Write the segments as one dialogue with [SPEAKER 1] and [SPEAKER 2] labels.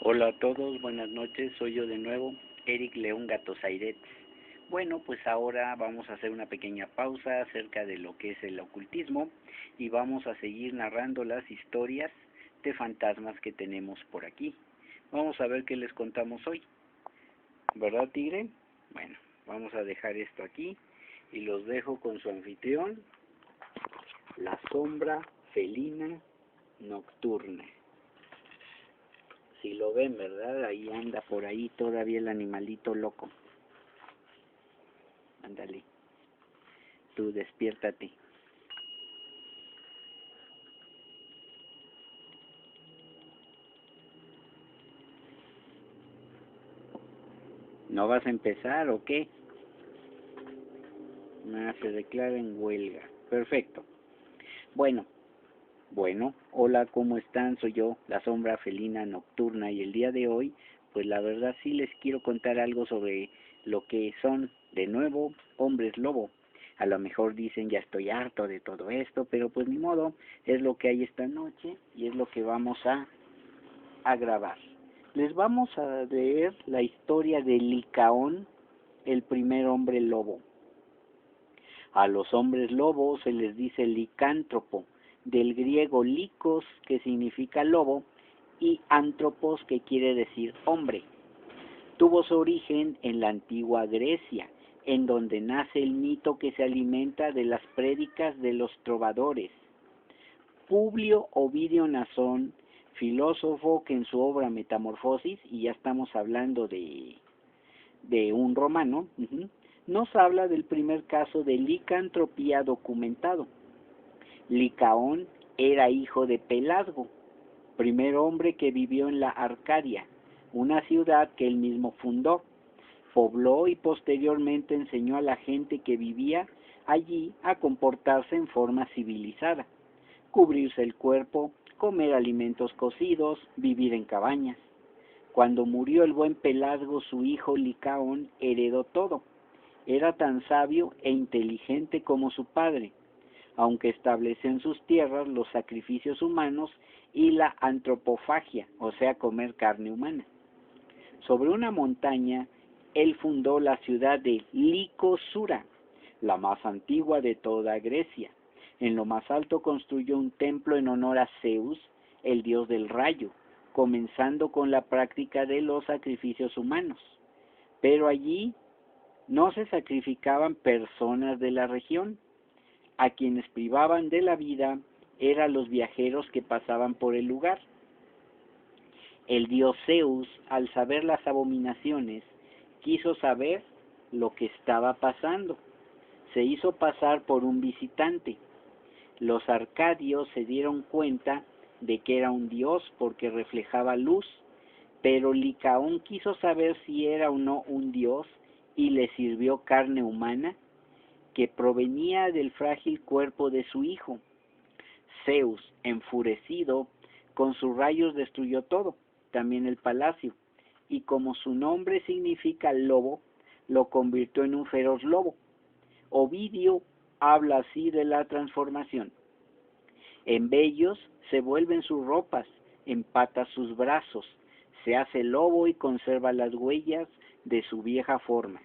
[SPEAKER 1] Hola a todos, buenas noches, soy yo de nuevo, Eric León Gatosairet. Bueno, pues ahora vamos a hacer una pequeña pausa acerca de lo que es el ocultismo y vamos a seguir narrando las historias de fantasmas que tenemos por aquí. Vamos a ver qué les contamos hoy, ¿verdad, Tigre? Bueno, vamos a dejar esto aquí y los dejo con su anfitrión, la sombra felina nocturna. Si lo ven, ¿verdad? Ahí anda por ahí todavía el animalito loco. Ándale, tú despiértate. ¿No vas a empezar o qué? Se declara en huelga. Perfecto. Bueno, hola, ¿cómo están? Soy yo, la sombra felina nocturna, y el día de hoy, pues la verdad sí les quiero contar algo sobre lo que son, de nuevo, hombres lobo. A lo mejor dicen, ya estoy harto de todo esto, pero pues ni modo, es lo que hay esta noche y es lo que vamos a grabar. Les vamos a leer la historia de Licaón, el primer hombre lobo. A los hombres lobos se les dice licántropo, del griego likos, que significa lobo, y antropos, que quiere decir hombre. Tuvo su origen en la antigua Grecia, en donde nace el mito que se alimenta de las prédicas de los trovadores. Publio Ovidio Nasón, filósofo que en su obra Metamorfosis, y ya estamos hablando de un romano, nos habla del primer caso de licantropía documentado. Licaón era hijo de Pelasgo, primer hombre que vivió en la Arcadia, una ciudad que él mismo fundó, pobló y posteriormente enseñó a la gente que vivía allí a comportarse en forma civilizada, cubrirse el cuerpo, comer alimentos cocidos, vivir en cabañas. Cuando murió el buen Pelasgo, su hijo Licaón heredó todo. Era tan sabio e inteligente como su padre, aunque estableció en sus tierras los sacrificios humanos y la antropofagia, o sea, comer carne humana. Sobre una montaña, él fundó la ciudad de Licosura, la más antigua de toda Grecia. En lo más alto construyó un templo en honor a Zeus, el dios del rayo, comenzando con la práctica de los sacrificios humanos. Pero allí no se sacrificaban personas de la región. A quienes privaban de la vida eran los viajeros que pasaban por el lugar. El dios Zeus, al saber las abominaciones, quiso saber lo que estaba pasando. Se hizo pasar por un visitante. Los arcadios se dieron cuenta de que era un dios porque reflejaba luz, pero Licaón quiso saber si era o no un dios y le sirvió carne humana que provenía del frágil cuerpo de su hijo. Zeus, enfurecido, con sus rayos destruyó todo, también el palacio, y como su nombre significa lobo, lo convirtió en un feroz lobo. Ovidio habla así de la transformación. En vellos se vuelven sus ropas, en patas sus brazos, se hace lobo y conserva las huellas de su vieja forma.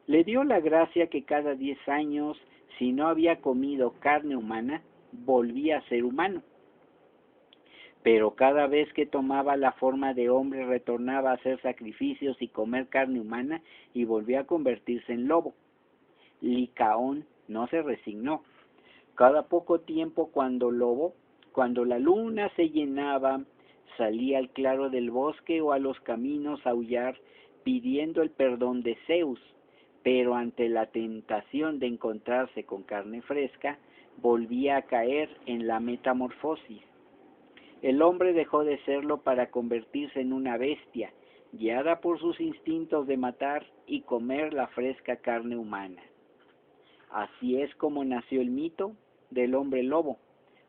[SPEAKER 1] Le dio la gracia que cada 10 años, si no había comido carne humana, volvía a ser humano. Pero cada vez que tomaba la forma de hombre retornaba a hacer sacrificios y comer carne humana y volvía a convertirse en lobo. Licaón no se resignó. Cada poco tiempo cuando la luna se llenaba, salía al claro del bosque o a los caminos a aullar pidiendo el perdón de Zeus, pero ante la tentación de encontrarse con carne fresca, volvía a caer en la metamorfosis. El hombre dejó de serlo para convertirse en una bestia, guiada por sus instintos de matar y comer la fresca carne humana. Así es como nació el mito del hombre lobo,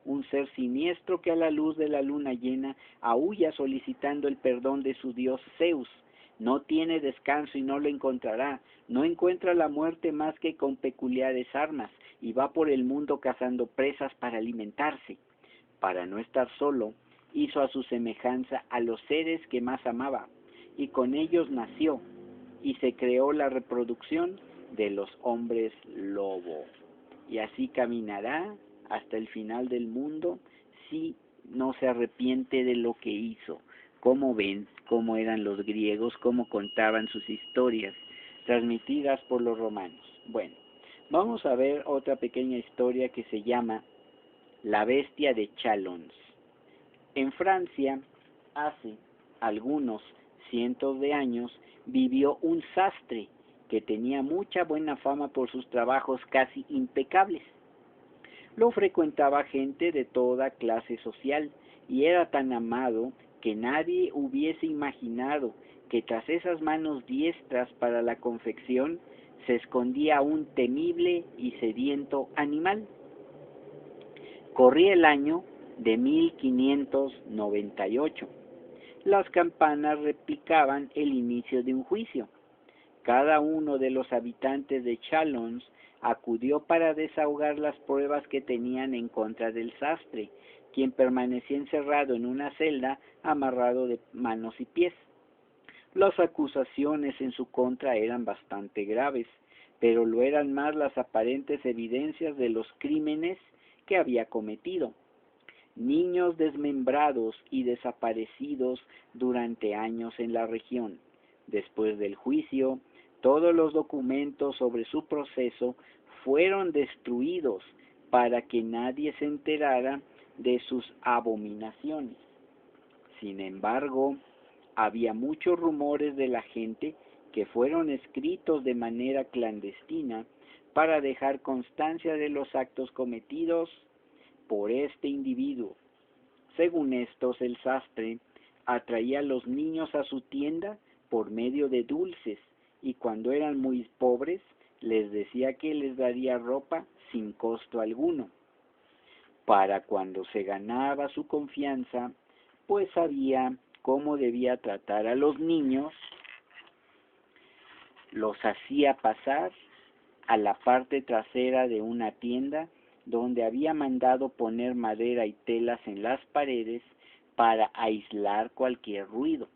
[SPEAKER 1] un ser siniestro que a la luz de la luna llena aúlla solicitando el perdón de su dios Zeus. No tiene descanso y no lo encontrará, no encuentra la muerte más que con peculiares armas, y va por el mundo cazando presas para alimentarse. Para no estar solo, hizo a su semejanza a los seres que más amaba, y con ellos nació, y se creó la reproducción de los hombres lobo. Y así caminará hasta el final del mundo si no se arrepiente de lo que hizo. Como ven, cómo eran los griegos, cómo contaban sus historias, transmitidas por los romanos. Bueno, vamos a ver otra pequeña historia que se llama La bestia de Chalons. En Francia, hace algunos cientos de años, vivió un sastre que tenía mucha buena fama por sus trabajos casi impecables. Lo frecuentaba gente de toda clase social y era tan amado que nadie hubiese imaginado que tras esas manos diestras para la confección se escondía un temible y sediento animal. Corría el año de 1598. Las campanas replicaban el inicio de un juicio. Cada uno de los habitantes de Chalons acudió para desahogar las pruebas que tenían en contra del sastre, quien permanecía encerrado en una celda amarrado de manos y pies. Las acusaciones en su contra eran bastante graves, pero lo eran más las aparentes evidencias de los crímenes que había cometido. Niños desmembrados y desaparecidos durante años en la región. Después del juicio, todos los documentos sobre su proceso fueron destruidos para que nadie se enterara de sus abominaciones. Sin embargo, había muchos rumores de la gente que fueron escritos de manera clandestina para dejar constancia de los actos cometidos por este individuo. Según estos, el sastre atraía a los niños a su tienda por medio de dulces, y cuando eran muy pobres les decía que les daría ropa sin costo alguno. Para cuando se ganaba su confianza, pues sabía cómo debía tratar a los niños, los hacía pasar a la parte trasera de una tienda donde había mandado poner madera y telas en las paredes para aislar cualquier ruido.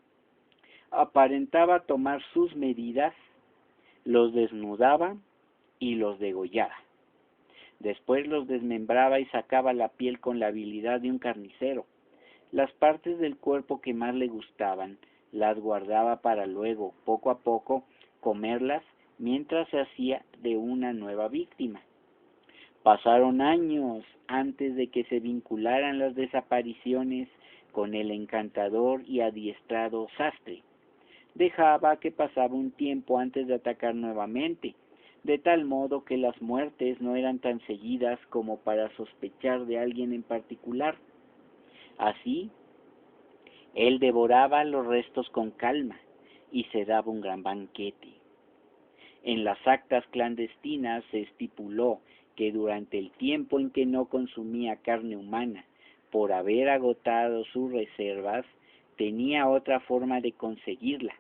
[SPEAKER 1] Aparentaba tomar sus medidas, los desnudaba y los degollaba. Después los desmembraba y sacaba la piel con la habilidad de un carnicero. Las partes del cuerpo que más le gustaban las guardaba para luego, poco a poco, comerlas mientras se hacía de una nueva víctima. Pasaron años antes de que se vincularan las desapariciones con el encantador y adiestrado sastre. Dejaba que pasaba un tiempo antes de atacar nuevamente, de tal modo que las muertes no eran tan seguidas como para sospechar de alguien en particular. Así, él devoraba los restos con calma y se daba un gran banquete. En las actas clandestinas se estipuló que durante el tiempo en que no consumía carne humana, por haber agotado sus reservas, tenía otra forma de conseguirla.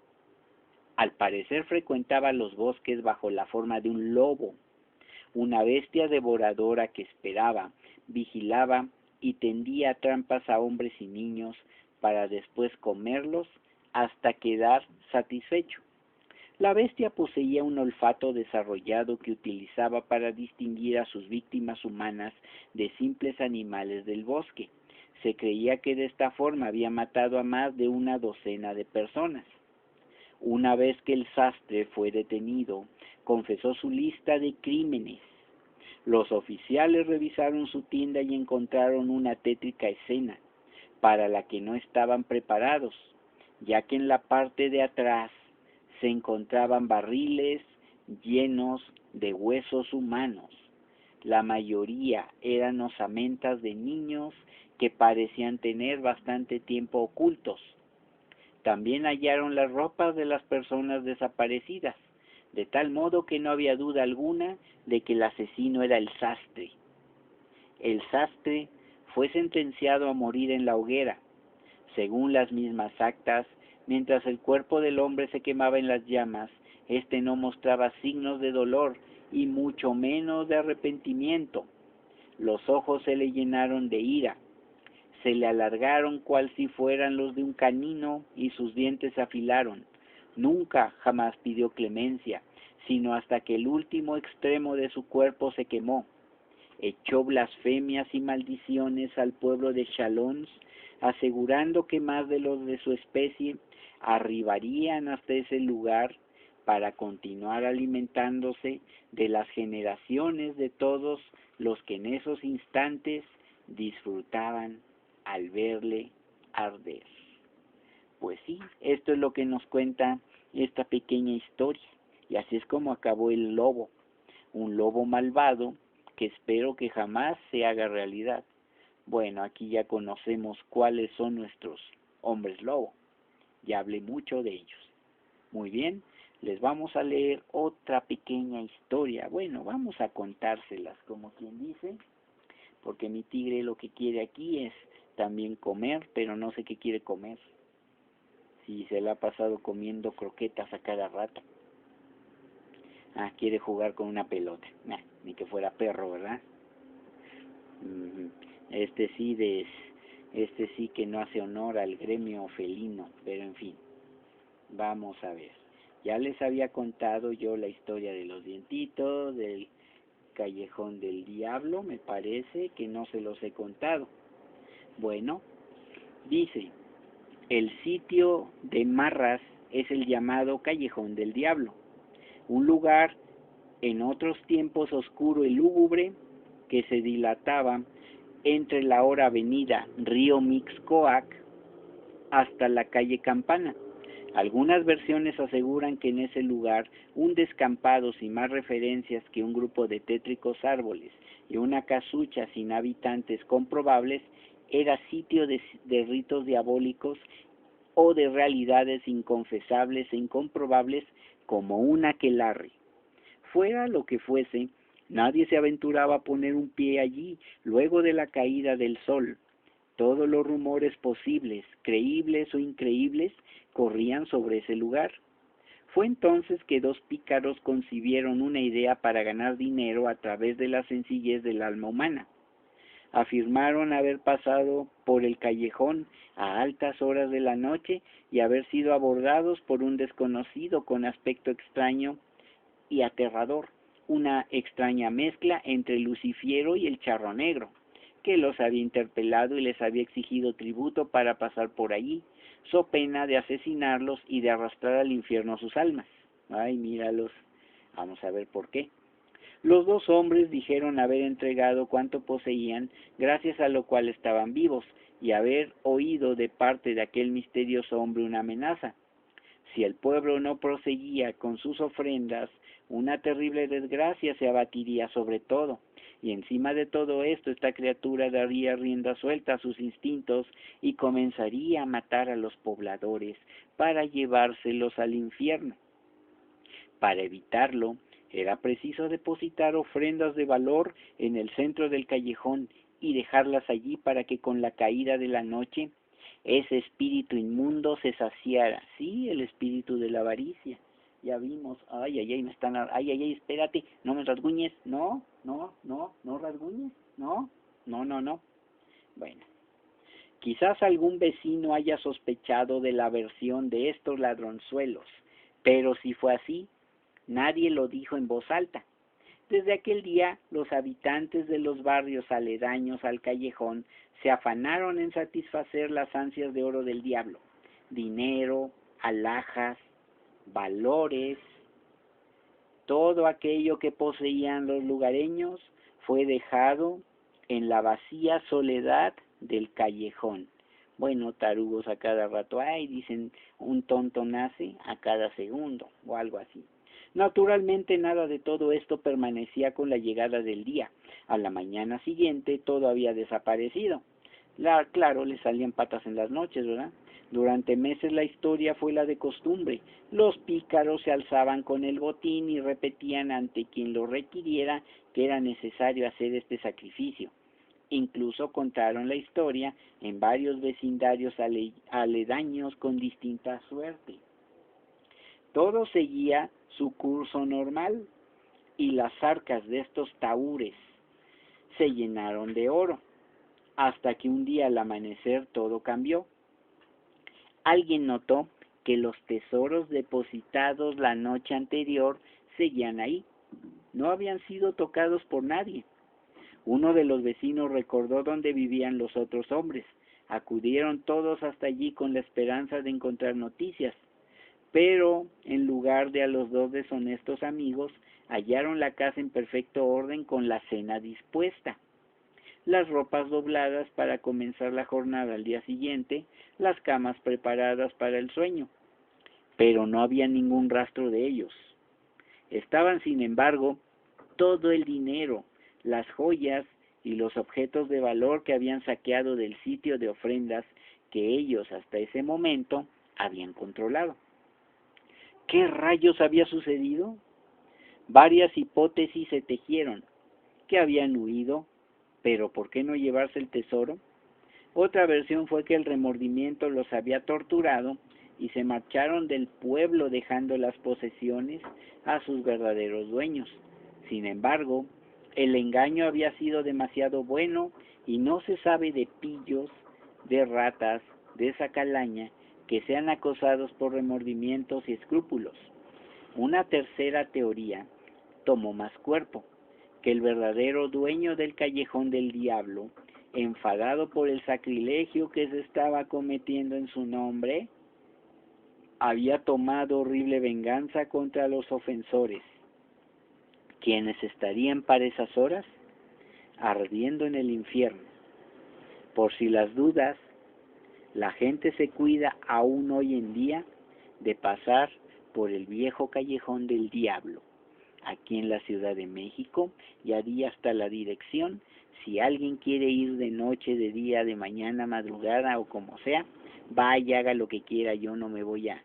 [SPEAKER 1] Al parecer frecuentaba los bosques bajo la forma de un lobo, una bestia devoradora que esperaba, vigilaba y tendía trampas a hombres y niños para después comerlos hasta quedar satisfecho. La bestia poseía un olfato desarrollado que utilizaba para distinguir a sus víctimas humanas de simples animales del bosque. Se creía que de esta forma había matado a más de una docena de personas. Una vez que el sastre fue detenido, confesó su lista de crímenes. Los oficiales revisaron su tienda y encontraron una tétrica escena, para la que no estaban preparados, ya que en la parte de atrás se encontraban barriles llenos de huesos humanos. La mayoría eran osamentas de niños que parecían tener bastante tiempo ocultos. También hallaron las ropas de las personas desaparecidas, de tal modo que no había duda alguna de que el asesino era el sastre. El sastre fue sentenciado a morir en la hoguera. Según las mismas actas, mientras el cuerpo del hombre se quemaba en las llamas, éste no mostraba signos de dolor y mucho menos de arrepentimiento. Los ojos se le llenaron de ira. se le alargaron cual si fueran los de un canino y sus dientes se afilaron. Nunca jamás pidió clemencia, sino hasta que el último extremo de su cuerpo se quemó. Echó blasfemias y maldiciones al pueblo de Chalons, asegurando que más de los de su especie arribarían hasta ese lugar para continuar alimentándose de las generaciones de todos los que en esos instantes disfrutaban al verle arder. Pues sí, esto es lo que nos cuenta esta pequeña historia, y así es como acabó el lobo, un lobo malvado que espero que jamás se haga realidad. Bueno, aquí ya conocemos cuáles son nuestros hombres lobo, ya hablé mucho de ellos. Muy bien, les vamos a leer otra pequeña historia, bueno, vamos a contárselas como quien dice, porque mi tigre lo que quiere aquí es también comer, pero no sé qué quiere comer. Si se la ha pasado comiendo croquetas a cada rato. Quiere jugar con una pelota. Ni que fuera perro, ¿verdad? Este sí que no hace honor al gremio felino, pero en fin, vamos a ver. Ya les había contado yo la historia de los dientitos, del callejón del diablo, me parece que no se los he contado. Bueno, dice, el sitio de Marras es el llamado Callejón del Diablo, un lugar en otros tiempos oscuro y lúgubre que se dilataba entre la ahora avenida Río Mixcoac hasta la calle Campana. Algunas versiones aseguran que en ese lugar un descampado sin más referencias que un grupo de tétricos árboles y una casucha sin habitantes comprobables era sitio de ritos diabólicos o de realidades inconfesables e incomprobables como un aquelarre. Fuera lo que fuese, nadie se aventuraba a poner un pie allí luego de la caída del sol. Todos los rumores posibles, creíbles o increíbles, corrían sobre ese lugar. Fue entonces que dos pícaros concibieron una idea para ganar dinero a través de la sencillez del alma humana. Afirmaron haber pasado por el callejón a altas horas de la noche y haber sido abordados por un desconocido con aspecto extraño y aterrador, una extraña mezcla entre el lucifiero y el charro negro, que los había interpelado y les había exigido tributo para pasar por allí, so pena de asesinarlos y de arrastrar al infierno sus almas. Ay, míralos, vamos a ver por qué. Los dos hombres dijeron haber entregado cuanto poseían, gracias a lo cual estaban vivos, y haber oído de parte de aquel misterioso hombre una amenaza. Si el pueblo no proseguía con sus ofrendas, una terrible desgracia se abatiría sobre todo, y encima de todo esto esta criatura daría rienda suelta a sus instintos y comenzaría a matar a los pobladores para llevárselos al infierno. Para evitarlo, era preciso depositar ofrendas de valor en el centro del callejón y dejarlas allí para que con la caída de la noche ese espíritu inmundo se saciara. Sí, el espíritu de la avaricia. Ya vimos, espérate, no me rasguñes, no rasguñes, no. Bueno, quizás algún vecino haya sospechado de la aversión de estos ladronzuelos, pero si fue así, nadie lo dijo en voz alta. Desde aquel día, los habitantes de los barrios aledaños al callejón se afanaron en satisfacer las ansias de oro del diablo. Dinero, alhajas, valores, todo aquello que poseían los lugareños fue dejado en la vacía soledad del callejón. Bueno, tarugos a cada rato, dicen, un tonto nace a cada segundo, o algo así. Naturalmente nada de todo esto permanecía con la llegada del día. A la mañana siguiente todo había desaparecido. Claro, le salían patas en las noches, ¿verdad? Durante meses la historia fue la de costumbre. Los pícaros se alzaban con el botín y repetían ante quien lo requiriera que era necesario hacer este sacrificio. Incluso contaron la historia en varios vecindarios aledaños con distinta suerte. Todo seguía su curso normal y las arcas de estos tahúres se llenaron de oro. hasta que un día al amanecer todo cambió. Alguien notó que los tesoros depositados la noche anterior seguían ahí, no habían sido tocados por nadie. Uno de los vecinos recordó dónde vivían los otros hombres. Acudieron todos hasta allí con la esperanza de encontrar noticias, pero en lugar de a los dos deshonestos amigos, hallaron la casa en perfecto orden con la cena dispuesta, las ropas dobladas para comenzar la jornada al día siguiente, las camas preparadas para el sueño, pero no había ningún rastro de ellos. Estaban, sin embargo, todo el dinero, las joyas y los objetos de valor que habían saqueado del sitio de ofrendas que ellos hasta ese momento habían controlado. ¿Qué rayos había sucedido? Varias hipótesis se tejieron. Que habían huido, pero ¿por qué no llevarse el tesoro? Otra versión fue que el remordimiento los había torturado y se marcharon del pueblo dejando las posesiones a sus verdaderos dueños. Sin embargo, el engaño había sido demasiado bueno y no se sabe de pillos, de ratas, de esa calaña que sean acosados por remordimientos y escrúpulos. Una tercera teoría tomó más cuerpo, que el verdadero dueño del callejón del diablo, enfadado por el sacrilegio que se estaba cometiendo en su nombre, había tomado horrible venganza contra los ofensores, quienes estarían para esas horas ardiendo en el infierno. Por si las dudas, la gente se cuida aún hoy en día de pasar por el viejo callejón del diablo, aquí en la Ciudad de México, y haría hasta la dirección. Si alguien quiere ir de noche, de día, de mañana, madrugada o como sea, vaya, haga lo que quiera, yo no me voy a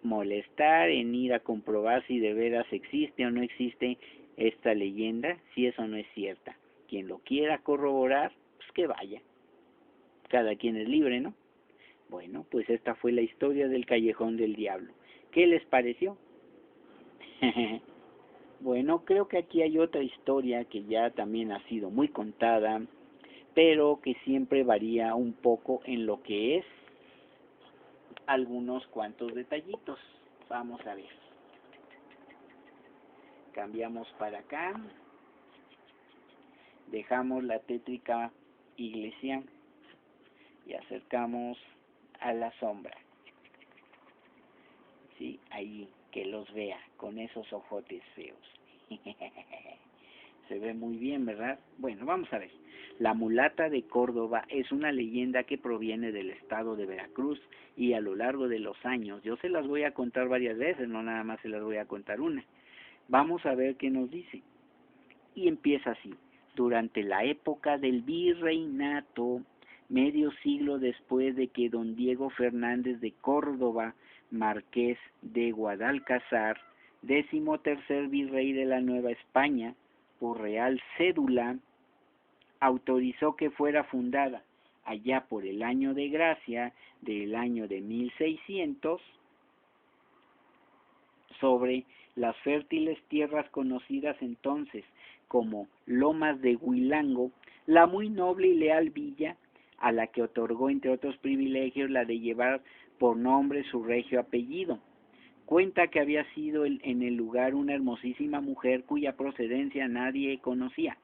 [SPEAKER 1] molestar en ir a comprobar si de veras existe o no existe esta leyenda, si eso no es cierta. Quien lo quiera corroborar, pues que vaya. Cada quien es libre, ¿no? Bueno, pues esta fue la historia del Callejón del Diablo. ¿Qué les pareció? Bueno, creo que aquí hay otra historia que ya también ha sido muy contada, pero que siempre varía un poco en lo que es algunos cuantos detallitos. Vamos a ver. Cambiamos para acá. Dejamos la tétrica iglesia y acercamos a la sombra. Sí, ahí, que los vea con esos ojotes feos. Se ve muy bien, ¿verdad? Bueno, vamos a ver. La mulata de Córdoba es una leyenda que proviene del estado de Veracruz y a lo largo de los años, yo se las voy a contar varias veces, no nada más se las voy a contar una. Vamos a ver qué nos dice. Y empieza así. Durante la época del virreinato, medio siglo después de que don Diego Fernández de Córdoba, marqués de Guadalcázar, 13º virrey de la Nueva España, por real cédula, autorizó que fuera fundada, allá por el año de gracia del año de 1600, sobre las fértiles tierras conocidas entonces como Lomas de Huilango, la muy noble y leal villa, a la que otorgó entre otros privilegios la de llevar por nombre su regio apellido. Cuenta que había sido en el lugar una hermosísima mujer cuya procedencia nadie conocía.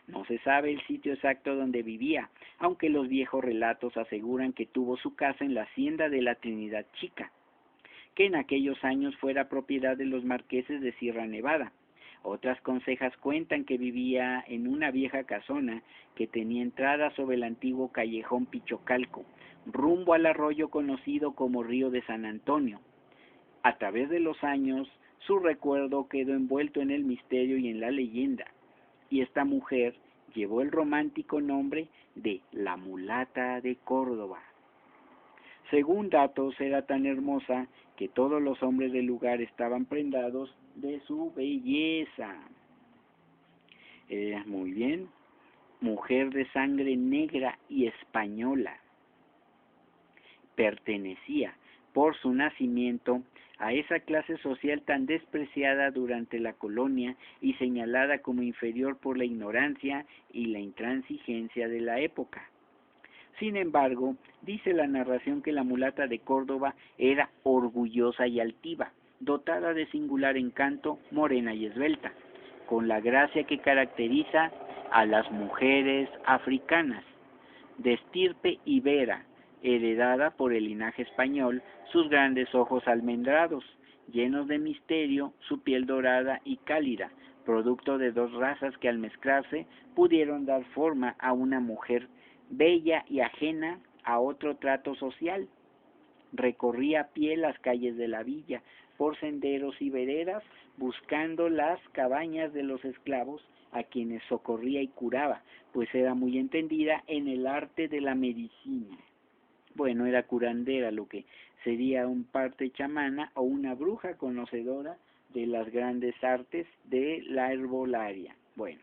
[SPEAKER 1] No se sabe el sitio exacto donde vivía, aunque los viejos relatos aseguran que tuvo su casa en la hacienda de la Trinidad Chica, que en aquellos años fuera propiedad de los marqueses de Sierra Nevada. Otras consejas cuentan que vivía en una vieja casona que tenía entrada sobre el antiguo callejón Pichocalco, rumbo al arroyo conocido como Río de San Antonio. A través de los años, su recuerdo quedó envuelto en el misterio y en la leyenda, y esta mujer llevó el romántico nombre de la mulata de Córdoba. Según datos, era tan hermosa que todos los hombres del lugar estaban prendados de su belleza. Muy bien, mujer de sangre negra y española. Pertenecía, por su nacimiento, a esa clase social tan despreciada durante la colonia y señalada como inferior por la ignorancia y la intransigencia de la época. Sin embargo, dice la narración que la mulata de Córdoba era orgullosa y altiva, dotada de singular encanto, morena y esbelta, con la gracia que caracteriza a las mujeres africanas, de estirpe ibera, heredada por el linaje español, sus grandes ojos almendrados, llenos de misterio, su piel dorada y cálida, producto de dos razas que al mezclarse pudieron dar forma a una mujer bella y ajena a otro trato social. Recorría a pie las calles de la villa, por senderos y veredas, buscando las cabañas de los esclavos, a quienes socorría y curaba, pues era muy entendida en el arte de la medicina. Bueno, era curandera, lo que sería un parte chamana o una bruja conocedora de las grandes artes de la herbolaria. Bueno,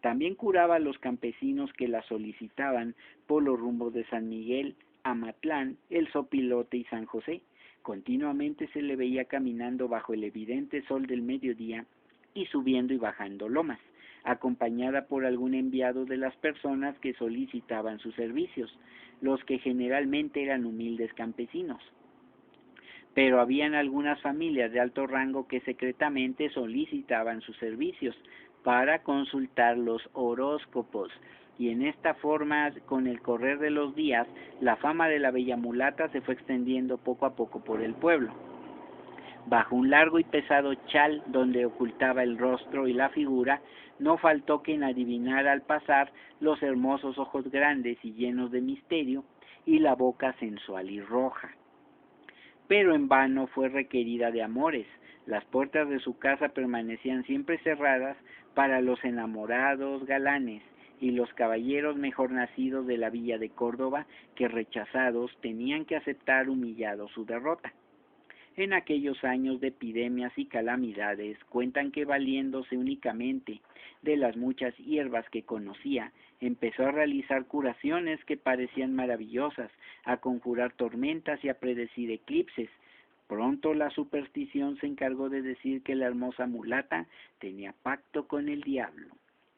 [SPEAKER 1] también curaba a los campesinos que la solicitaban por los rumbos de San Miguel, Amatlán, El Sopilote y San José. Continuamente se le veía caminando bajo el evidente sol del mediodía y subiendo y bajando lomas, acompañada por algún enviado de las personas que solicitaban sus servicios, los que generalmente eran humildes campesinos. Pero habían algunas familias de alto rango que secretamente solicitaban sus servicios para consultar los horóscopos, y en esta forma, con el correr de los días, la fama de la bella mulata se fue extendiendo poco a poco por el pueblo. Bajo un largo y pesado chal donde ocultaba el rostro y la figura, no faltó quien adivinara al pasar los hermosos ojos grandes y llenos de misterio y la boca sensual y roja. Pero en vano fue requerida de amores. Las puertas de su casa permanecían siempre cerradas para los enamorados galanes y los caballeros mejor nacidos de la villa de Córdoba, que rechazados tenían que aceptar humillados su derrota. En aquellos años de epidemias y calamidades, cuentan que valiéndose únicamente de las muchas hierbas que conocía, empezó a realizar curaciones que parecían maravillosas, a conjurar tormentas y a predecir eclipses. Pronto la superstición se encargó de decir que la hermosa mulata tenía pacto con el diablo,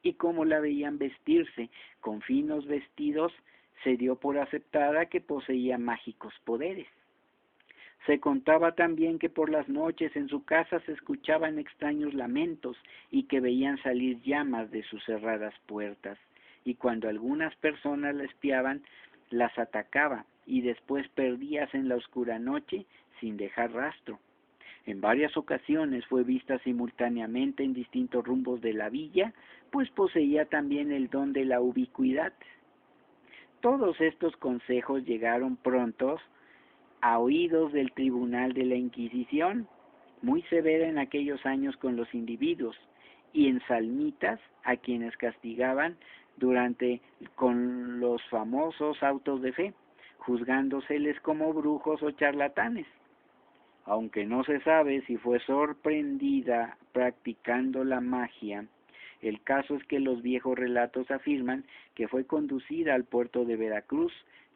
[SPEAKER 1] y como la veían vestirse con finos vestidos, se dio por aceptada que poseía mágicos poderes. Se contaba también que por las noches en su casa se escuchaban extraños lamentos y que veían salir llamas de sus cerradas puertas, y cuando algunas personas la espiaban, las atacaba y después perdías en la oscura noche sin dejar rastro. En varias ocasiones fue vista simultáneamente en distintos rumbos de la villa, pues poseía también el don de la ubicuidad. Todos estos consejos llegaron prontos a oídos del Tribunal de la Inquisición, muy severa en aquellos años con los individuos, y en salmitas a quienes castigaban con los famosos autos de fe, juzgándoseles como brujos o charlatanes. Aunque no se sabe si fue sorprendida practicando la magia, el caso es que los viejos relatos afirman que fue conducida al puerto de Veracruz,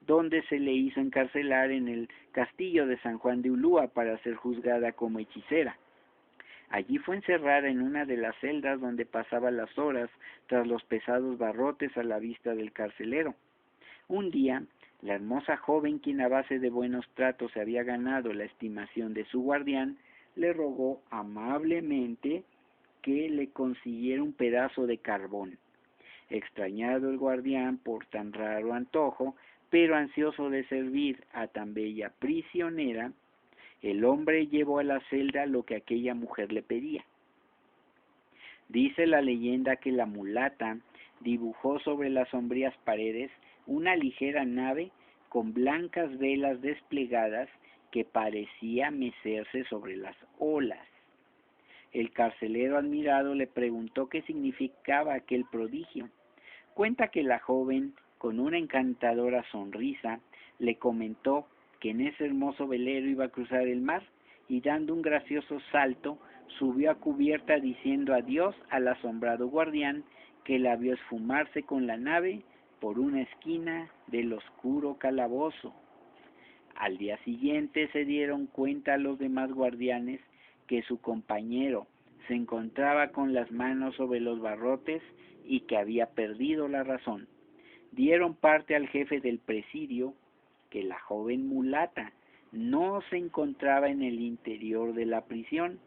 [SPEAKER 1] donde se le hizo encarcelar en el castillo de San Juan de Ulúa para ser juzgada como hechicera. Allí fue encerrada en una de las celdas donde pasaba las horas tras los pesados barrotes a la vista del carcelero. Un día, la hermosa joven, quien a base de buenos tratos se había ganado la estimación de su guardián, le rogó amablemente que le consiguiera un pedazo de carbón. Extrañado el guardián por tan raro antojo, pero ansioso de servir a tan bella prisionera, el hombre llevó a la celda lo que aquella mujer le pedía. Dice la leyenda que la mulata dibujó sobre las sombrías paredes una ligera nave con blancas velas desplegadas que parecía mecerse sobre las olas. El carcelero admirado le preguntó qué significaba aquel prodigio. Cuenta que la joven, con una encantadora sonrisa, le comentó que en ese hermoso velero iba a cruzar el mar, y dando un gracioso salto, subió a cubierta diciendo adiós al asombrado guardián, que la vio esfumarse con la nave por una esquina del oscuro calabozo. Al día siguiente se dieron cuenta los demás guardianes que su compañero se encontraba con las manos sobre los barrotes y que había perdido la razón. dieron parte al jefe del presidio que la joven mulata no se encontraba en el interior de la prisión.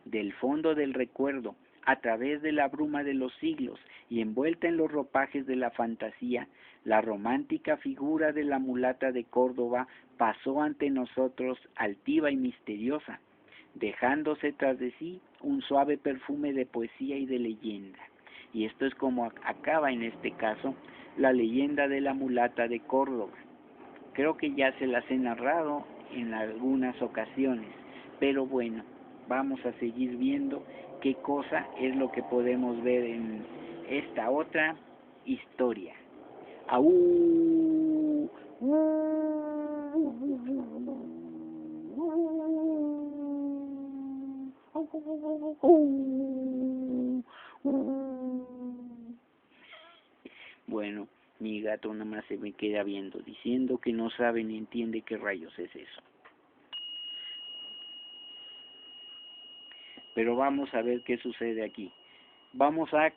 [SPEAKER 1] Del fondo del recuerdo, a través de la bruma de los siglos y envuelta en los ropajes de la fantasía, la romántica figura de la mulata de Córdoba pasó ante nosotros altiva y misteriosa, dejándose tras de sí un suave perfume de poesía y de leyenda. Y esto es como acaba en este caso la leyenda de la mulata de Córdoba. Creo que ya se las he narrado en algunas ocasiones, pero bueno, vamos a seguir viendo qué cosa es lo que podemos ver en esta otra historia. ¡Aú! Bueno, mi gato nomás se me queda viendo, diciendo que no sabe ni entiende qué rayos es eso. Pero vamos a ver qué sucede aquí. Vamos a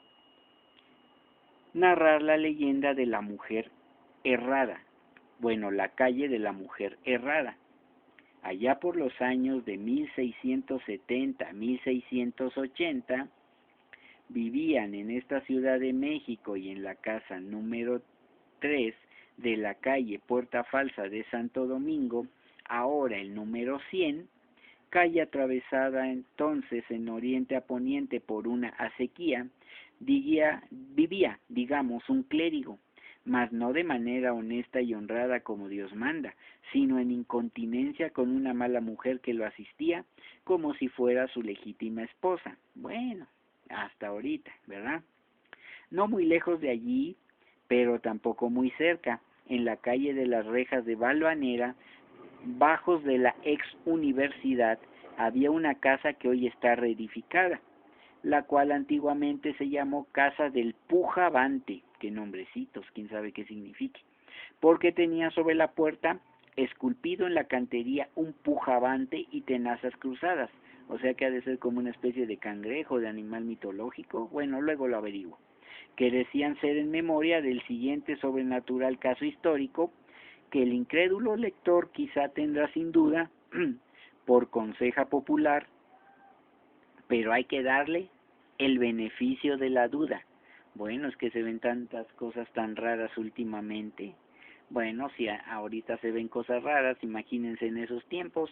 [SPEAKER 1] narrar la leyenda de la mujer errada. Bueno, la calle de la mujer errada. Allá por los años de 1670, 1680, vivían en esta Ciudad de México y en la casa número 3 de la calle Puerta Falsa de Santo Domingo, ahora el número 100, calle atravesada entonces en oriente a poniente por una acequia, vivía, digamos, un clérigo, mas no de manera honesta y honrada como Dios manda, sino en incontinencia con una mala mujer que lo asistía como si fuera su legítima esposa. Bueno, hasta ahorita, ¿verdad? No muy lejos de allí, pero tampoco muy cerca, en la calle de las Rejas de Valvanera, bajos de la ex universidad, había una casa que hoy está reedificada, la cual antiguamente se llamó Casa del Pujabante, qué nombrecitos, quién sabe qué signifique, porque tenía sobre la puerta esculpido en la cantería un pujabante y tenazas cruzadas, o sea que ha de ser como una especie de cangrejo, de animal mitológico, bueno, luego lo averiguo, que decían ser en memoria del siguiente sobrenatural caso histórico, que el incrédulo lector quizá tendrá sin duda por conseja popular, pero hay que darle el beneficio de la duda. Bueno, es que se ven tantas cosas tan raras últimamente. Bueno, si ahorita se ven cosas raras, imagínense en esos tiempos,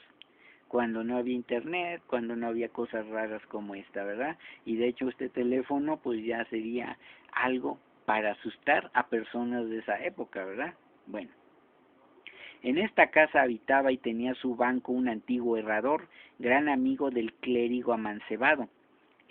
[SPEAKER 1] cuando no había internet, cuando no había cosas raras como esta, ¿verdad? Y de hecho este teléfono pues ya sería algo para asustar a personas de esa época, ¿verdad? Bueno, en esta casa habitaba y tenía su banco un antiguo herrador, gran amigo del clérigo amancebado.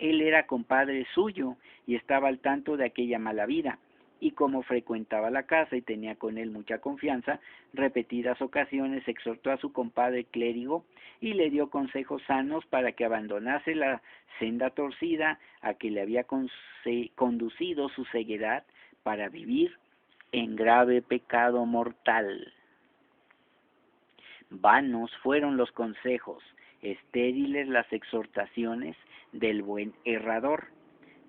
[SPEAKER 1] Él era compadre suyo y estaba al tanto de aquella mala vida, y como frecuentaba la casa y tenía con él mucha confianza, repetidas ocasiones exhortó a su compadre clérigo y le dio consejos sanos para que abandonase la senda torcida a que le había conducido su ceguedad para vivir en grave pecado mortal. Vanos fueron los consejos, estériles las exhortaciones del buen herrador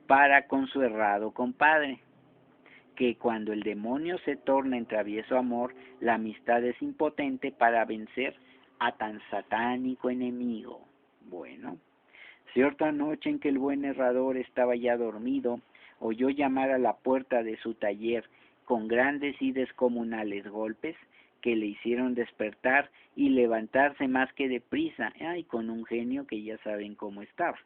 [SPEAKER 1] para con su errado compadre, que cuando el demonio se torna en travieso amor, la amistad es impotente para vencer a tan satánico enemigo. Bueno, cierta noche en que el buen herrador estaba ya dormido, oyó llamar a la puerta de su taller con grandes y descomunales golpes que le hicieron despertar y levantarse más que deprisa, y con un genio que ya saben cómo estaba.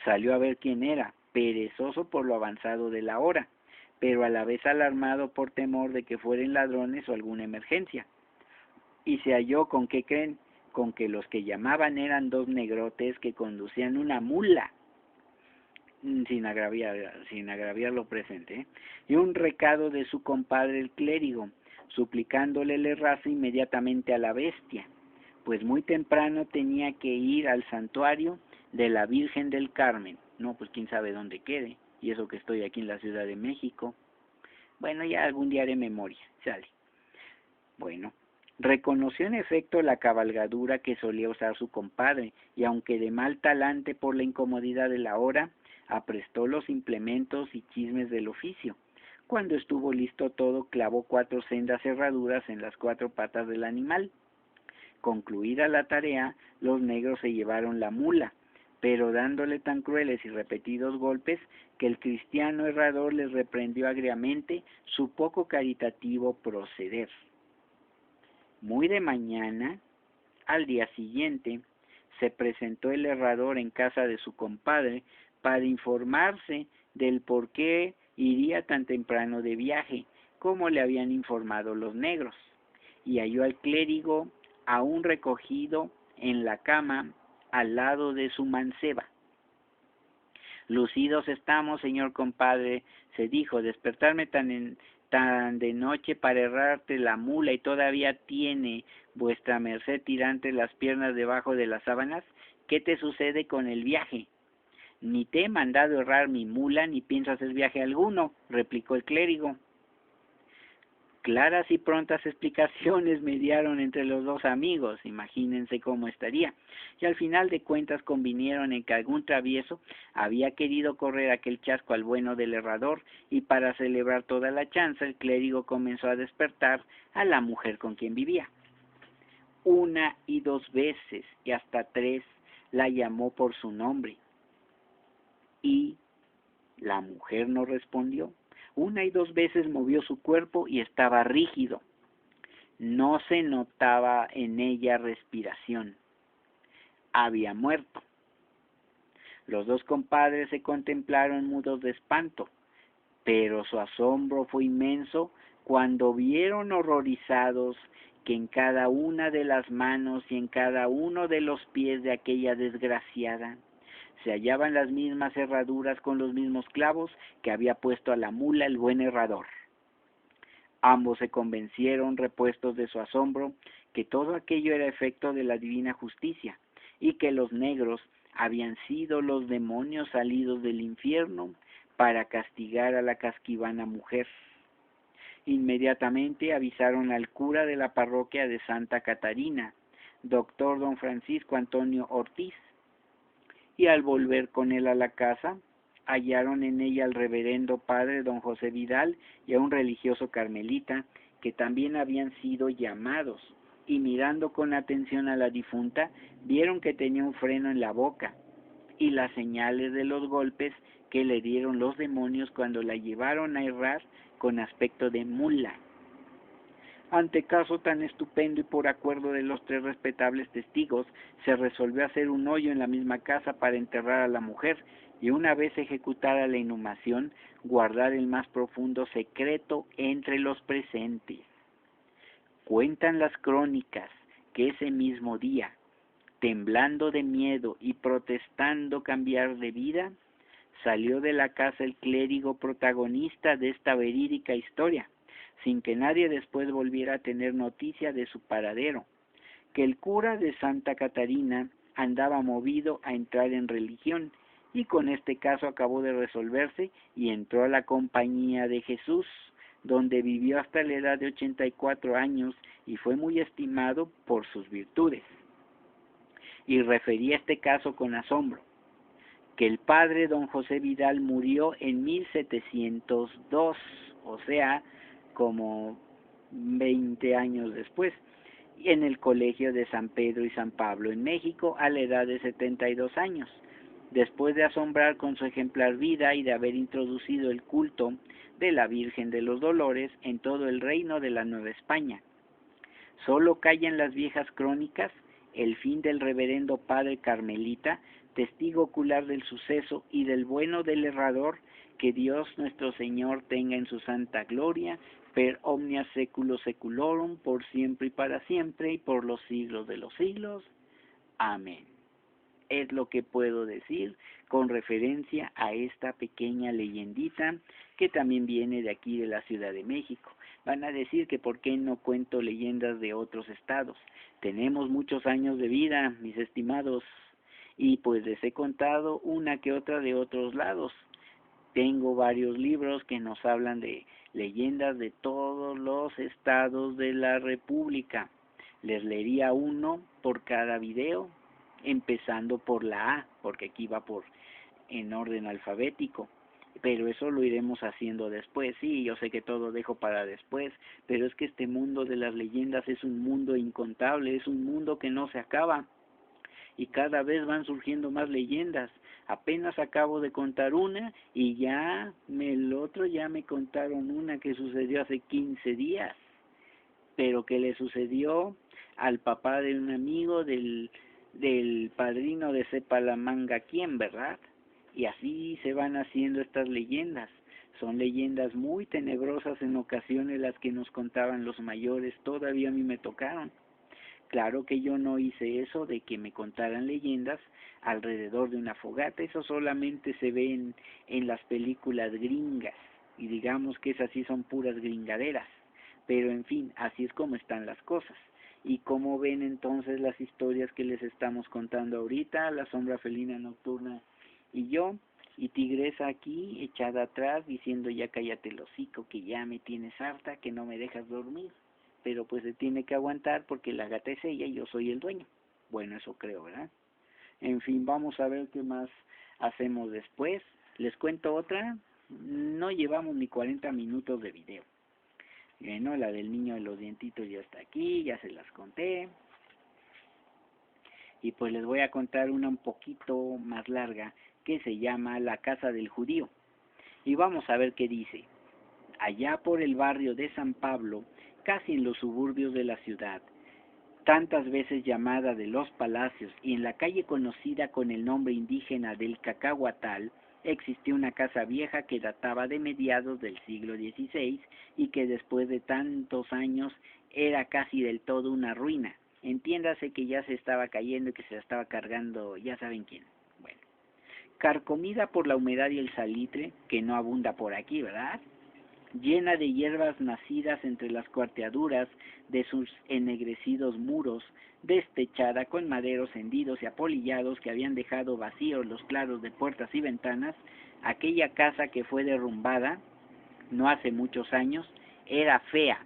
[SPEAKER 1] Salió a ver quién era, perezoso por lo avanzado de la hora, pero a la vez alarmado por temor de que fueran ladrones o alguna emergencia. Y se halló con qué creen, con que los que llamaban eran dos negrotes que conducían una mula, sin agraviar lo presente, y un recado de su compadre el clérigo, suplicándole le errase inmediatamente a la bestia, pues muy temprano tenía que ir al santuario de la Virgen del Carmen. No, pues quién sabe dónde quede, y eso que estoy aquí en la Ciudad de México. Bueno, ya algún día haré memoria, sale. Bueno, reconoció en efecto la cabalgadura que solía usar su compadre, y aunque de mal talante por la incomodidad de la hora, aprestó los implementos y chismes del oficio, Cuando estuvo listo todo, clavó 4 sendas cerraduras en las 4 patas del animal. Concluida la tarea, los negros se llevaron la mula, pero dándole tan crueles y repetidos golpes que el cristiano herrador les reprendió agriamente su poco caritativo proceder. Muy de mañana, al día siguiente, se presentó el herrador en casa de su compadre para informarse del por qué iría tan temprano de viaje, como le habían informado los negros, y halló al clérigo aún recogido en la cama al lado de su manceba. Lucidos estamos, señor compadre, se dijo, despertarme tan de noche para errarte la mula y todavía tiene vuestra merced tirante las piernas debajo de las sábanas. ¿Qué te sucede con el viaje? Ni te he mandado errar mi mula, ni pienso hacer viaje alguno, replicó el clérigo. Claras y prontas explicaciones mediaron entre los dos amigos, imagínense cómo estaría, y al final de cuentas convinieron en que algún travieso había querido correr aquel chasco al bueno del herrador, y para celebrar toda la chanza el clérigo comenzó a despertar a la mujer con quien vivía. 1 y 2 veces, y hasta 3, la llamó por su nombre, y la mujer no respondió. 1 y 2 veces movió su cuerpo y estaba rígido. No se notaba en ella respiración. Había muerto. Los dos compadres se contemplaron mudos de espanto, pero su asombro fue inmenso cuando vieron horrorizados que en cada una de las manos y en cada uno de los pies de aquella desgraciada se hallaban las mismas herraduras con los mismos clavos que había puesto a la mula el buen herrador. Ambos se convencieron, repuestos de su asombro, que todo aquello era efecto de la divina justicia, y que los negros habían sido los demonios salidos del infierno para castigar a la casquivana mujer. Inmediatamente avisaron al cura de la parroquia de Santa Catarina, doctor don Francisco Antonio Ortiz, y al volver con él a la casa, hallaron en ella al reverendo padre don José Vidal y a un religioso carmelita, que también habían sido llamados, y mirando con atención a la difunta, vieron que tenía un freno en la boca, y las señales de los golpes que le dieron los demonios cuando la llevaron a errar con aspecto de mula. Ante caso tan estupendo y por acuerdo de los 3 respetables testigos, se resolvió hacer un hoyo en la misma casa para enterrar a la mujer y una vez ejecutada la inhumación, guardar el más profundo secreto entre los presentes. Cuentan las crónicas que ese mismo día, temblando de miedo y protestando cambiar de vida, salió de la casa el clérigo protagonista de esta verídica historia, sin que nadie después volviera a tener noticia de su paradero, que el cura de Santa Catarina andaba movido a entrar en religión, y con este caso acabó de resolverse y entró a la compañía de Jesús, donde vivió hasta la edad de 84 años y fue muy estimado por sus virtudes. Y refería este caso con asombro, que el padre don José Vidal murió en 1702, o sea, como 20 años después, en el colegio de San Pedro y San Pablo en México a la edad de 72 años, después de asombrar con su ejemplar vida y de haber introducido el culto de la Virgen de los Dolores en todo el reino de la Nueva España. Solo callan las viejas crónicas el fin del reverendo padre carmelita, testigo ocular del suceso y del bueno del herrador, que Dios nuestro Señor tenga en su santa gloria, per omnia seculo seculorum, por siempre y para siempre, y por los siglos de los siglos. Amén. Es lo que puedo decir con referencia a esta pequeña leyendita que también viene de aquí de la Ciudad de México. Van a decir que por qué no cuento leyendas de otros estados. Tenemos muchos años de vida, mis estimados, y pues les he contado una que otra de otros lados. Tengo varios libros que nos hablan de leyendas de todos los estados de la República. Les leería uno por cada video, empezando por la A, porque aquí va en orden alfabético. pero eso lo iremos haciendo después. Sí, yo sé que todo dejo para después, pero es que este mundo de las leyendas es un mundo incontable, es un mundo que no se acaba y cada vez van surgiendo más leyendas. Apenas acabo de contar una y el otro ya me contaron una que sucedió hace 15 días, pero que le sucedió al papá de un amigo del padrino de sepa la manga quién, ¿verdad? Y así se van haciendo estas leyendas. Son leyendas muy tenebrosas en ocasiones las que nos contaban los mayores, todavía a mí me tocaron. Claro que yo no hice eso de que me contaran leyendas alrededor de una fogata, eso solamente se ve en las películas gringas, y digamos que esas sí son puras gringaderas, pero en fin, así es como están las cosas. Y como ven entonces las historias que les estamos contando ahorita, la sombra felina nocturna y yo, y Tigresa aquí echada atrás diciendo ya cállate el hocico, que ya me tienes harta, que no me dejas dormir, pero pues se tiene que aguantar porque la gata es ella y yo soy el dueño. Bueno, eso creo, ¿verdad? En fin, vamos a ver qué más hacemos después. Les cuento otra. No llevamos ni 40 minutos de video. Bueno, la del niño de los dientitos ya está aquí, ya se las conté. Y pues les voy a contar una un poquito más larga que se llama La casa del judío. Y vamos a ver qué dice. Allá por el barrio de San Pablo, casi en los suburbios de la ciudad, tantas veces llamada de los Palacios y en la calle conocida con el nombre indígena del Cacahuatal, existió una casa vieja que databa de mediados del siglo XVI y que después de tantos años era casi del todo una ruina. Entiéndase que ya se estaba cayendo y que se la estaba cargando, ya saben quién. Bueno, carcomida por la humedad y el salitre, que no abunda por aquí, ¿verdad? Llena de hierbas nacidas entre las cuarteaduras de sus ennegrecidos muros, destechada con maderos hendidos y apolillados que habían dejado vacíos los claros de puertas y ventanas, aquella casa que fue derrumbada no hace muchos años era fea,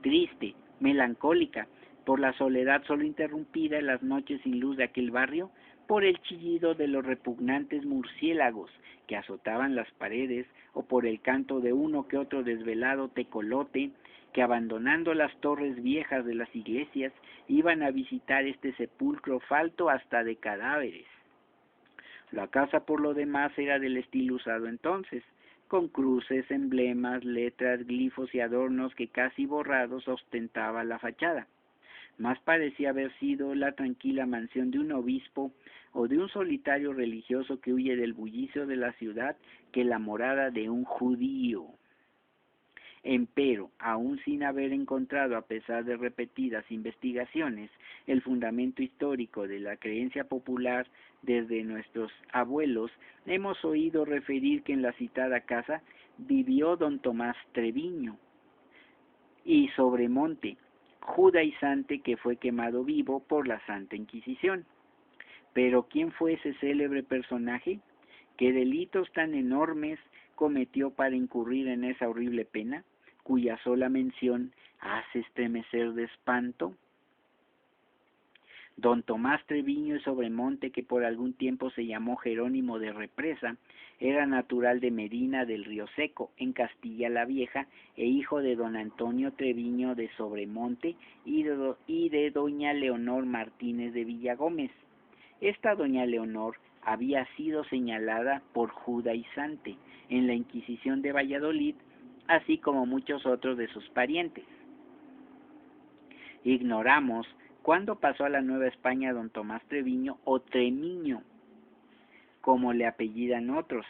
[SPEAKER 1] triste, melancólica, por la soledad solo interrumpida en las noches sin luz de aquel barrio, por el chillido de los repugnantes murciélagos que azotaban las paredes, o por el canto de uno que otro desvelado tecolote que abandonando las torres viejas de las iglesias iban a visitar este sepulcro falto hasta de cadáveres. La casa por lo demás era del estilo usado entonces, con cruces, emblemas, letras, glifos y adornos que casi borrados ostentaba la fachada. Más parecía haber sido la tranquila mansión de un obispo o de un solitario religioso que huye del bullicio de la ciudad que la morada de un judío. Empero, aun sin haber encontrado, a pesar de repetidas investigaciones, el fundamento histórico de la creencia popular desde nuestros abuelos, hemos oído referir que en la citada casa vivió don Tomás Treviño y Sobremonte, judaizante que fue quemado vivo por la Santa Inquisición. Pero ¿quién fue ese célebre personaje? ¿Qué delitos tan enormes cometió para incurrir en esa horrible pena, cuya sola mención hace estremecer de espanto? Don Tomás Treviño y Sobremonte, que por algún tiempo se llamó Jerónimo de Represa, era natural de Medina del Río Seco, en Castilla la Vieja, e hijo de don Antonio Treviño de Sobremonte y de doña Leonor Martínez de Villagómez. Esta doña Leonor había sido señalada por judaizante en la Inquisición de Valladolid, así como muchos otros de sus parientes. Ignoramos cuándo pasó a la Nueva España don Tomás Treviño o Tremiño, como le apellidan otros.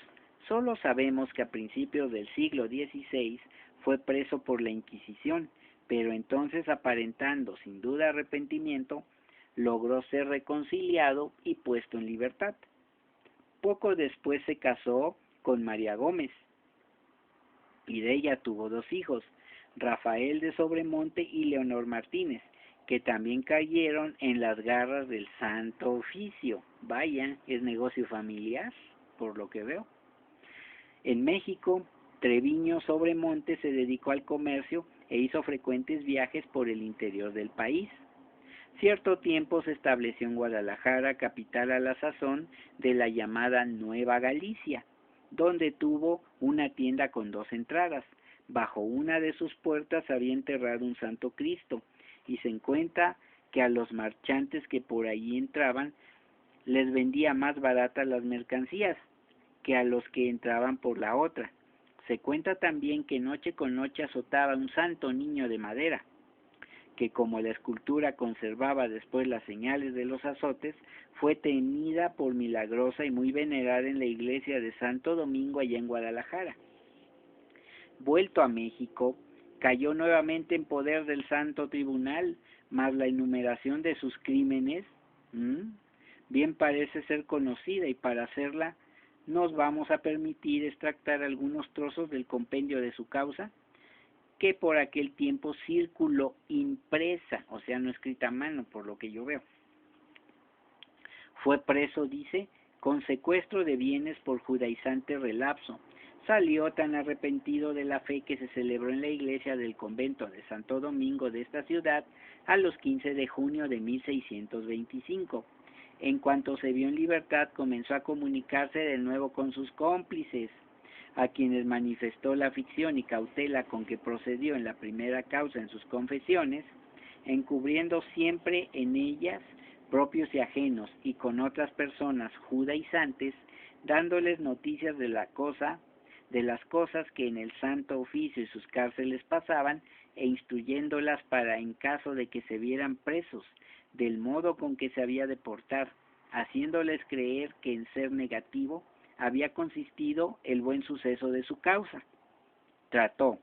[SPEAKER 1] Solo sabemos que a principios del siglo XVI fue preso por la Inquisición, pero entonces, aparentando sin duda arrepentimiento, logró ser reconciliado y puesto en libertad. Poco después se casó con María Gómez y de ella tuvo dos hijos, Rafael de Sobremonte y Leonor Martínez, que también cayeron en las garras del Santo Oficio. Vaya, es negocio familiar, por lo que veo. En México, Treviño Sobremonte se dedicó al comercio e hizo frecuentes viajes por el interior del país. Cierto tiempo se estableció en Guadalajara, capital a la sazón de la llamada Nueva Galicia, donde tuvo una tienda con 2 entradas. Bajo una de sus puertas había enterrado un Santo Cristo, y se cuenta que a los marchantes que por allí entraban les vendía más baratas las mercancías que a los que entraban por la otra. Se cuenta también que noche con noche azotaba un santo niño de madera, que como la escultura conservaba después las señales de los azotes, fue tenida por milagrosa y muy venerada en la iglesia de Santo Domingo allá en Guadalajara. Vuelto a México, cayó nuevamente en poder del Santo Tribunal, mas la enumeración de sus crímenes, bien parece ser conocida, y para hacerla nos vamos a permitir extractar algunos trozos del compendio de su causa, que por aquel tiempo circuló impresa, o sea, no escrita a mano, por lo que yo veo. Fue preso, dice, con secuestro de bienes por judaizante relapso. Salió tan arrepentido de la fe que se celebró en la iglesia del convento de Santo Domingo de esta ciudad a los 15 de junio de 1625. En cuanto se vio en libertad, comenzó a comunicarse de nuevo con sus cómplices, a quienes manifestó la ficción y cautela con que procedió en la primera causa en sus confesiones, encubriendo siempre en ellas propios y ajenos, y con otras personas judaizantes, dándoles noticias de las cosas que en el Santo Oficio y sus cárceles pasaban, e instruyéndolas para, en caso de que se vieran presos, del modo con que se había de portar, haciéndoles creer que en ser negativo había consistido el buen suceso de su causa. Trató,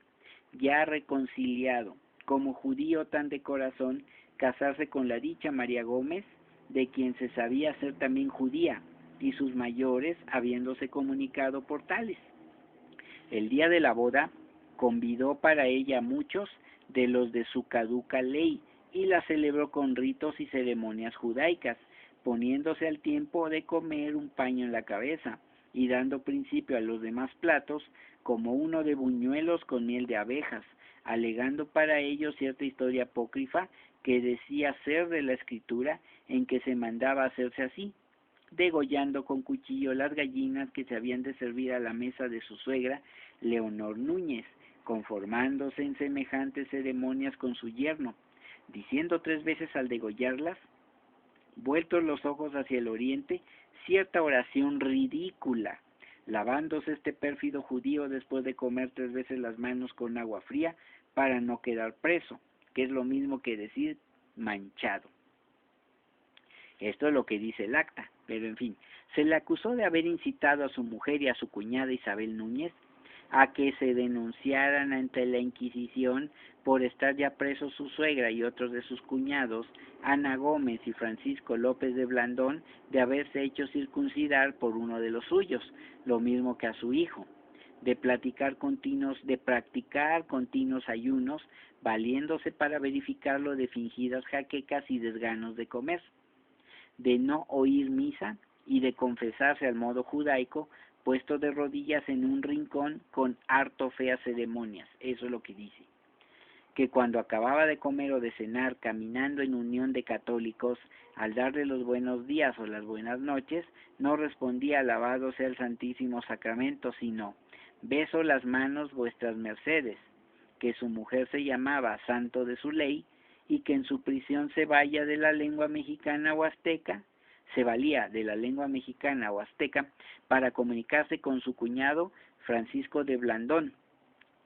[SPEAKER 1] ya reconciliado, como judío tan de corazón, casarse con la dicha María Gómez, de quien se sabía ser también judía, y sus mayores habiéndose comunicado por tales. El día de la boda convidó para ella a muchos de los de su caduca ley, y la celebró con ritos y ceremonias judaicas, poniéndose al tiempo de comer un paño en la cabeza, y dando principio a los demás platos, como uno de buñuelos con miel de abejas, alegando para ello cierta historia apócrifa que decía ser de la escritura, en que se mandaba hacerse así, degollando con cuchillo las gallinas que se habían de servir a la mesa de su suegra, Leonor Núñez, conformándose en semejantes ceremonias con su yerno, diciendo 3 veces al degollarlas, vueltos los ojos hacia el oriente, cierta oración ridícula, lavándose este pérfido judío después de comer 3 veces las manos con agua fría para no quedar preso, que es lo mismo que decir manchado. Esto es lo que dice el acta, pero en fin, se le acusó de haber incitado a su mujer y a su cuñada Isabel Núñez a que se denunciaran ante la Inquisición por estar ya presos su suegra y otros de sus cuñados, Ana Gómez y Francisco López de Blandón, de haberse hecho circuncidar por uno de los suyos, lo mismo que a su hijo, de practicar continuos ayunos, valiéndose para verificarlo de fingidas jaquecas y desganos de comer, de no oír misa y de confesarse al modo judaico, puesto de rodillas en un rincón con harto feas ceremonias. Eso es lo que dice. Que cuando acababa de comer o de cenar, caminando en unión de católicos, al darle los buenos días o las buenas noches, no respondía alabado sea el Santísimo Sacramento, sino beso las manos vuestras mercedes, que su mujer se llamaba santo de su ley, y que en su prisión se valía de la lengua mexicana o azteca, para comunicarse con su cuñado Francisco de Blandón,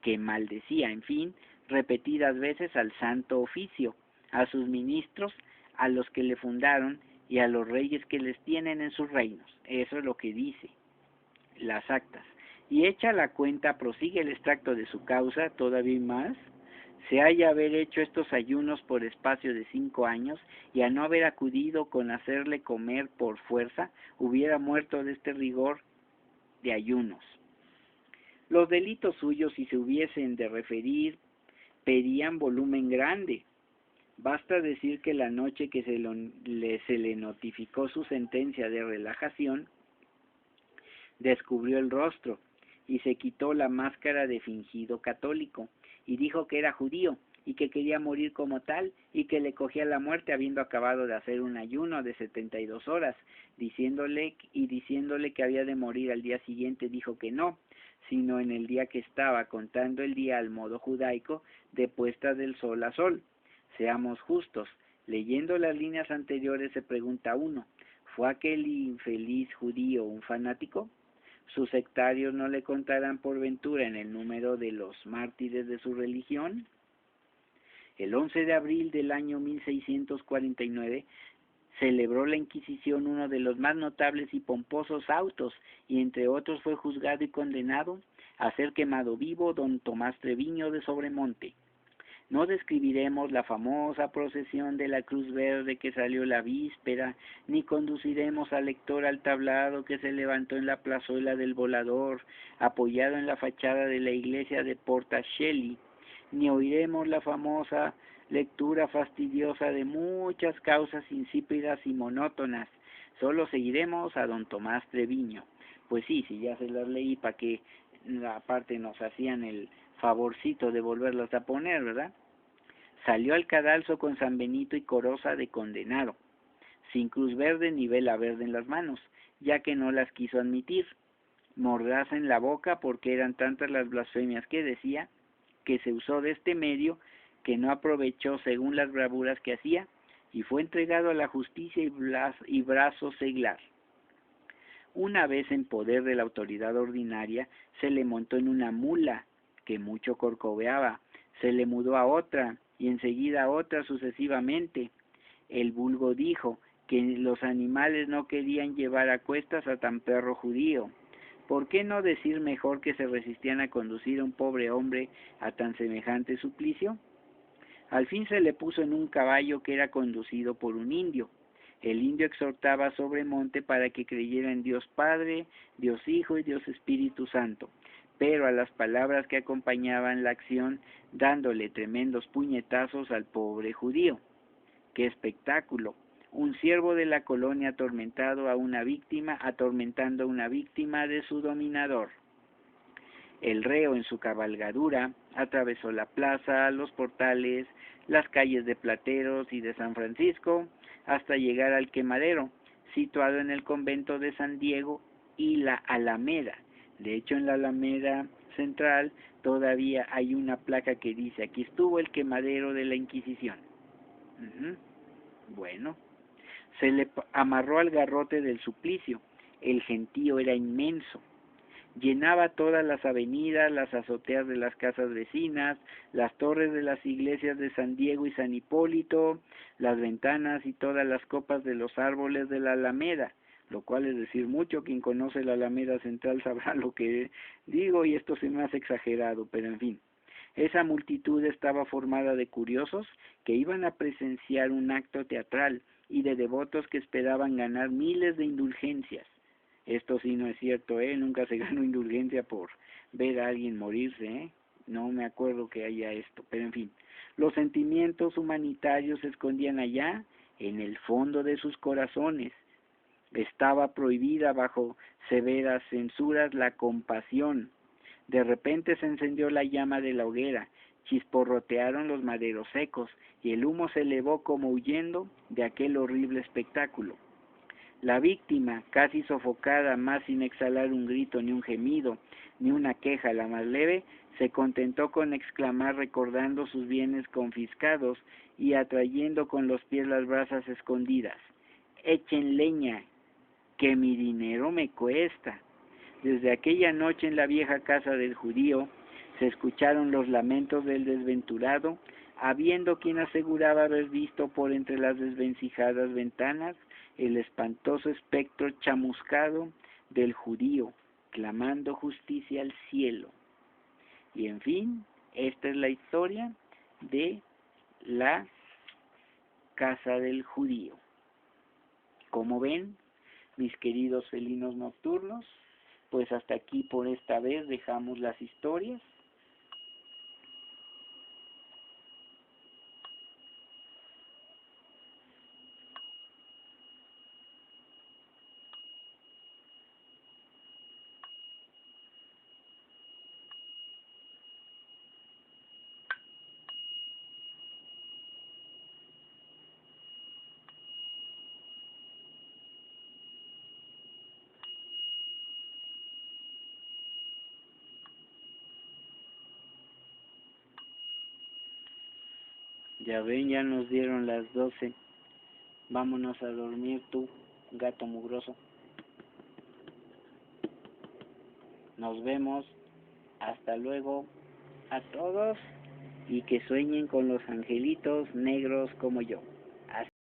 [SPEAKER 1] que maldecía, en fin, repetidas veces al Santo Oficio, a sus ministros, a los que le fundaron y a los reyes que les tienen en sus reinos. Eso es lo que dice las actas. Y hecha la cuenta, prosigue el extracto de su causa, todavía más, se halla haber hecho estos ayunos por espacio de 5 años, y a no haber acudido con hacerle comer por fuerza, hubiera muerto de este rigor de ayunos. Los delitos suyos, si se hubiesen de referir, pedían volumen grande. Basta decir que la noche que se le notificó su sentencia de relajación, descubrió el rostro y se quitó la máscara de fingido católico, y dijo que era judío, y que quería morir como tal y que le cogía la muerte habiendo acabado de hacer un ayuno de 72 horas, diciéndole que había de morir al día siguiente, dijo que no, sino en el día que estaba contando el día al modo judaico de puesta del sol a sol. Seamos justos, leyendo las líneas anteriores se pregunta uno, ¿fue aquel infeliz judío un fanático? ¿Sus sectarios no le contarán por ventura en el número de los mártires de su religión? El 11 de abril del año 1649 celebró la Inquisición uno de los más notables y pomposos autos, y entre otros fue juzgado y condenado a ser quemado vivo don Tomás Treviño de Sobremonte. No describiremos la famosa procesión de la Cruz Verde que salió la víspera, ni conduciremos al lector al tablado que se levantó en la plazuela del Volador, apoyado en la fachada de la iglesia de Portacelli, ni oiremos la famosa lectura fastidiosa de muchas causas insípidas y monótonas. Solo seguiremos a don Tomás Treviño. Pues sí, si ya se las leí, para que aparte nos hacían el favorcito de volverlas a poner, ¿verdad? Salió al cadalso con San Benito y Coroza de condenado, sin cruz verde ni vela verde en las manos, ya que no las quiso admitir. Mordaza en la boca porque eran tantas las blasfemias que decía, que se usó de este medio, que no aprovechó según las bravuras que hacía, y fue entregado a la justicia y brazo seglar. Una vez en poder de la autoridad ordinaria, se le montó en una mula, que mucho corcoveaba, se le mudó a otra, y enseguida a otra sucesivamente. El vulgo dijo que los animales no querían llevar a cuestas a tan perro judío. ¿Por qué no decir mejor que se resistían a conducir a un pobre hombre a tan semejante suplicio? Al fin se le puso en un caballo que era conducido por un indio. El indio exhortaba a Sobremonte para que creyera en Dios Padre, Dios Hijo y Dios Espíritu Santo, pero a las palabras que acompañaban la acción, dándole tremendos puñetazos al pobre judío. ¡Qué espectáculo! Un siervo de la colonia atormentando a una víctima de su dominador. El reo en su cabalgadura atravesó la plaza, los portales, las calles de Plateros y de San Francisco, hasta llegar al quemadero, situado en el convento de San Diego y la Alameda. De hecho, en la Alameda Central todavía hay una placa que dice, aquí estuvo el quemadero de la Inquisición. Bueno, se le amarró al garrote del suplicio. El gentío era inmenso. Llenaba todas las avenidas, las azoteas de las casas vecinas, las torres de las iglesias de San Diego y San Hipólito, las ventanas y todas las copas de los árboles de la Alameda, lo cual es decir mucho. Quien conoce la Alameda Central sabrá lo que digo, y esto se me hace exagerado, pero en fin. Esa multitud estaba formada de curiosos que iban a presenciar un acto teatral y de devotos que esperaban ganar miles de indulgencias. Esto sí no es cierto, nunca se ganó indulgencia por ver a alguien morirse, no me acuerdo que haya esto, pero en fin, los sentimientos humanitarios se escondían allá, en el fondo de sus corazones. Estaba prohibida bajo severas censuras la compasión. De repente se encendió la llama de la hoguera, chisporrotearon los maderos secos, y el humo se elevó como huyendo de aquel horrible espectáculo. La víctima, casi sofocada, más sin exhalar un grito ni un gemido, ni una queja la más leve, se contentó con exclamar recordando sus bienes confiscados y atrayendo con los pies las brasas escondidas: «Echen leña, que mi dinero me cuesta». Desde aquella noche en la vieja casa del judío se escucharon los lamentos del desventurado, habiendo quien aseguraba haber visto por entre las desvencijadas ventanas el espantoso espectro chamuscado del judío, clamando justicia al cielo. Y en fin, esta es la historia de la casa del judío. Como ven, mis queridos felinos nocturnos, pues hasta aquí por esta vez dejamos las historias. Ya ven, ya nos dieron las 12. Vámonos a dormir tú, gato mugroso. Nos vemos. Hasta luego a todos y que sueñen con los angelitos negros como yo.